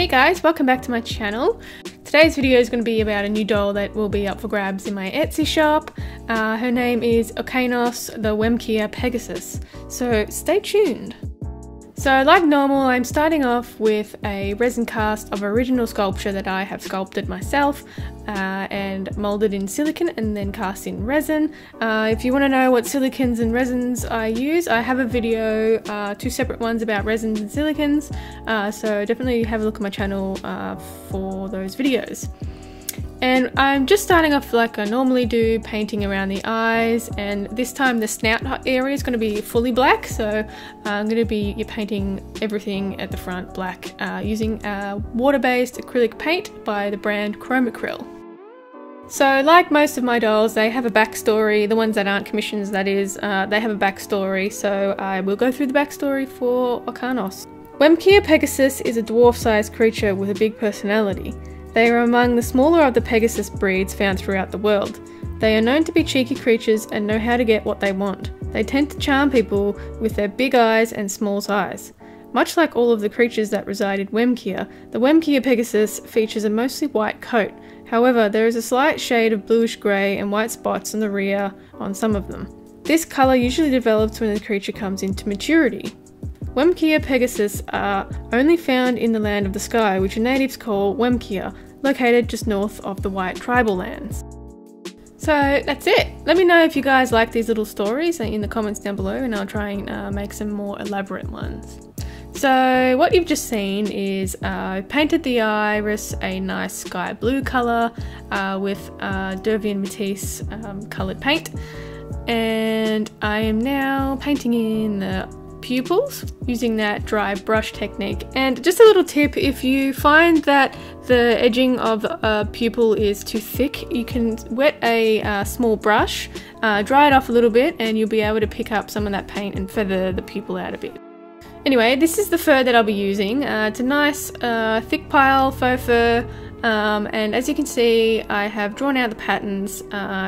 Hey guys, welcome back to my channel. Today's video is going to be about a new doll that will be up for grabs in my Etsy shop. Her name is Okeanos, the Wemkeer Pegasus, so stay tuned. So like normal, I'm starting off with a resin cast of original sculpture that I have sculpted myself and moulded in silicone and then cast in resin. If you want to know what silicons and resins I use, I have a video, two separate ones about resins and silicons, so definitely have a look at my channel for those videos. And I'm just starting off like I normally do, painting around the eyes, and this time the snout area is going to be fully black, so I'm going to be painting everything at the front black using water-based acrylic paint by the brand Armature. So like most of my dolls, they have a backstory. The ones that aren't commissions, that is, they have a backstory, so I will go through the backstory for Okeanos. Wemkeer Pegasus is a dwarf-sized creature with a big personality. They are among the smaller of the Pegasus breeds found throughout the world. They are known to be cheeky creatures and know how to get what they want. They tend to charm people with their big eyes and small size. Much like all of the creatures that reside in Wemkeer, the Wemkeer Pegasus features a mostly white coat. However, there is a slight shade of bluish grey and white spots on the rear on some of them. This colour usually develops when the creature comes into maturity. Wemkeer Pegasus are only found in the Land of the Sky, which the natives call Wemkeer, located just north of the White Tribal Lands. So that's it. Let me know if you guys like these little stories in the comments down below, and I'll try and make some more elaborate ones. So what you've just seen is I painted the iris a nice sky blue colour with Dervian Matisse coloured paint, and I am now painting in the pupils using that dry brush technique. And just a little tip, if you find that the edging of a pupil is too thick, you can wet a small brush, dry it off a little bit, and you'll be able to pick up some of that paint and feather the pupil out a bit. Anyway, this is the fur that I'll be using. It's a nice thick pile faux fur, and as you can see, I have drawn out the patterns,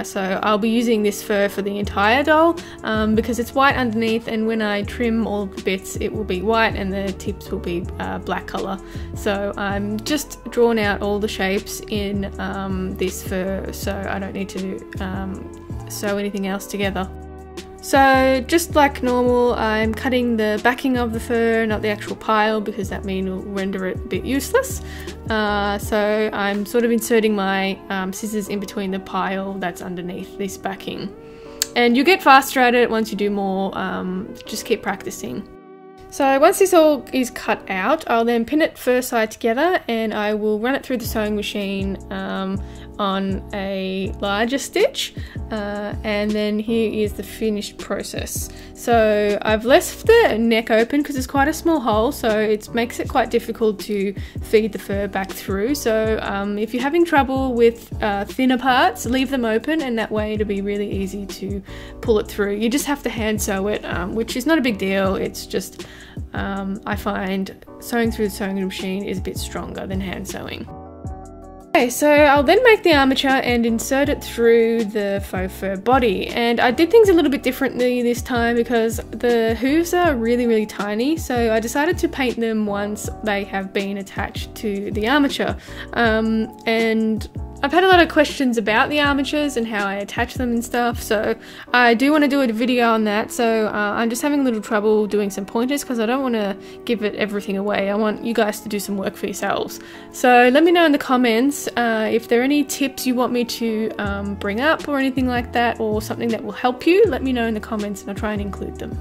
so I'll be using this fur for the entire doll because it's white underneath, and when I trim all of the bits it will be white and the tips will be black colour. So I'm just drawn out all the shapes in this fur, so I don't need to sew anything else together. So just like normal, I'm cutting the backing of the fur, not the actual pile, because that means it'll render it a bit useless. So I'm sort of inserting my scissors in between the pile that's underneath this backing. And you get faster at it once you do more, just keep practicing. So once this all is cut out, I'll then pin it fur side together, and I will run it through the sewing machine on a larger stitch, and then here is the finished process. So I've left the neck open because it's quite a small hole, so it makes it quite difficult to feed the fur back through. So if you're having trouble with thinner parts, leave them open, and that way it'll be really easy to pull it through. You just have to hand sew it, which is not a big deal. It's just I find sewing through the sewing machine is a bit stronger than hand sewing. Okay, so I'll then make the armature and insert it through the faux fur body, and I did things a little bit differently this time because the hooves are really tiny, so I decided to paint them once they have been attached to the armature. And I've had a lot of questions about the armatures and how I attach them and stuff, so I do want to do a video on that. So I'm just having a little trouble doing some pointers because I don't want to give it everything away. I want you guys to do some work for yourselves. So let me know in the comments if there are any tips you want me to bring up or anything like that, or something that will help you. Let me know in the comments and I'll try and include them.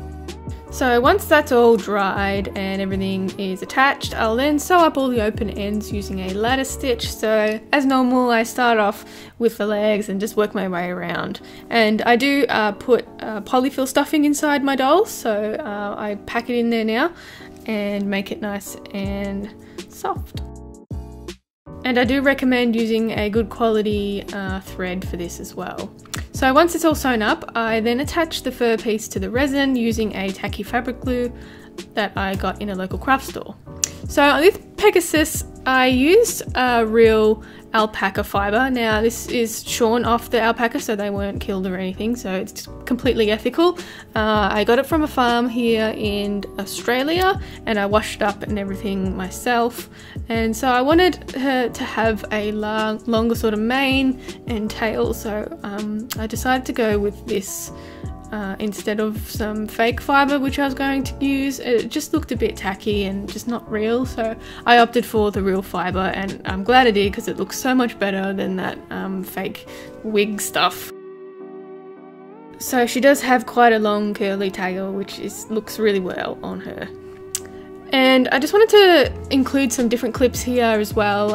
So once that's all dried and everything is attached, I'll then sew up all the open ends using a ladder stitch. So as normal, I start off with the legs and just work my way around. And I do put polyfill stuffing inside my dolls, so I pack it in there now and make it nice and soft. And I do recommend using a good quality thread for this as well. So once it's all sewn up, I then attach the fur piece to the resin using a tacky fabric glue that I got in a local craft store. So this Pegasus I used a real alpaca fibre. Now this is shorn off the alpaca so they weren't killed or anything, so it's completely ethical. I got it from a farm here in Australia and I washed it up and everything myself, and so I wanted her to have a longer sort of mane and tail, so I decided to go with this instead of some fake fibre which I was going to use. It just looked a bit tacky and just not real, so I opted for the real fibre, and I'm glad I did because it looks so much better than that fake wig stuff. So she does have quite a long curly tail which looks really well on her. And I just wanted to include some different clips here as well.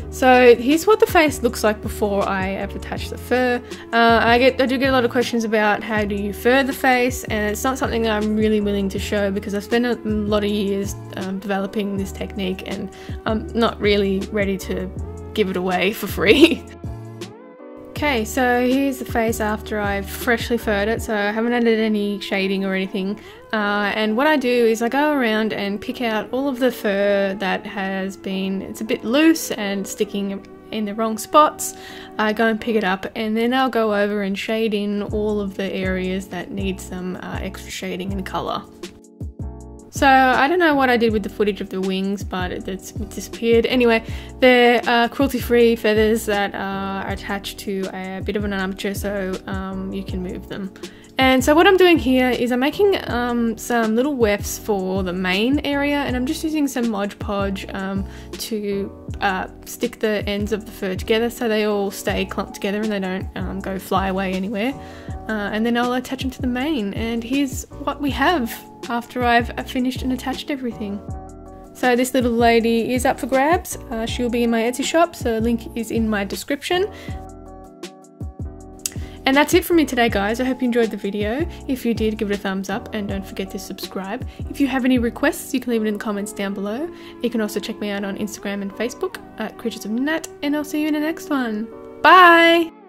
So here's what the face looks like before I have attached the fur. I do get a lot of questions about how do you fur the face, and it's not something that I'm really willing to show because I've spent a lot of years developing this technique and I'm not really ready to give it away for free. Okay, so here's the face after I've freshly furred it, so I haven't added any shading or anything. And what I do is I go around and pick out all of the fur that it's a bit loose and sticking in the wrong spots. I go and pick it up, and then I'll go over and shade in all of the areas that need some extra shading and colour. So I don't know what I did with the footage of the wings, but it's disappeared. Anyway, they're cruelty-free feathers that are attached to a bit of an armature, so you can move them. And so what I'm doing here is I'm making some little wefts for the main area, and I'm just using some Mod Podge to stick the ends of the fur together so they all stay clumped together and they don't go fly away anywhere. And then I'll attach them to the mane, and here's what we have after I've finished and attached everything. So this little lady is up for grabs. She'll be in my Etsy shop, so the link is in my description. And that's it from me today, guys. I hope you enjoyed the video. If you did, give it a thumbs up and don't forget to subscribe. If you have any requests, you can leave it in the comments down below. You can also check me out on Instagram and Facebook at Creatures of Nat, and I'll see you in the next one. Bye!